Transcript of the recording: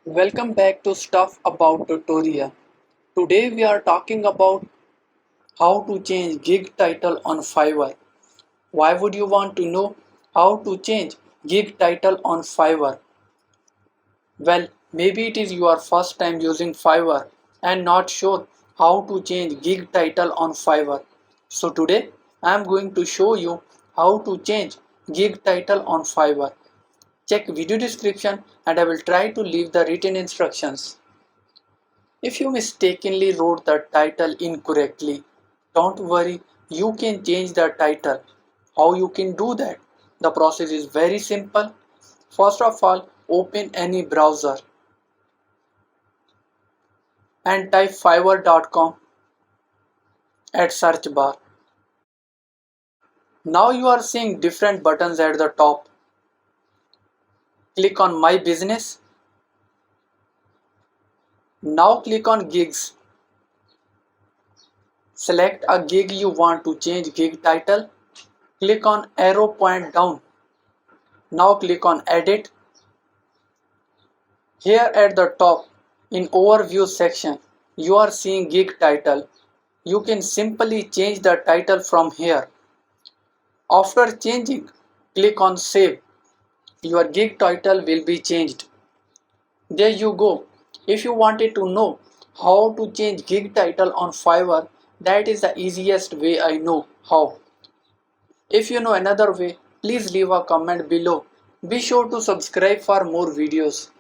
Welcome back to Stuff About Tutorial. Today we are talking about how to change gig title on Fiverr. Why would you want to know how to change gig title on Fiverr? Well, maybe it is your first time using Fiverr and not sure how to change gig title on Fiverr. So today I am going to show you how to change gig title on Fiverr. Check video description and I will try to leave the written instructions. If you mistakenly wrote the title incorrectly, don't worry, you can change the title. How you can do that? The process is very simple. First of all, open any browser and type fiverr.com at search bar. Now you are seeing different buttons at the top. Click on My Business. Now click on Gigs. Select a gig you want to change gig title. Click on arrow point down. Now click on Edit. Here at the top, in Overview section, you are seeing gig title. You can simply change the title from here. After changing, click on Save. Your gig title will be changed. There you go. If you wanted to know how to change gig title on Fiverr, that is the easiest way I know how. If you know another way, please leave a comment below. Be sure to subscribe for more videos.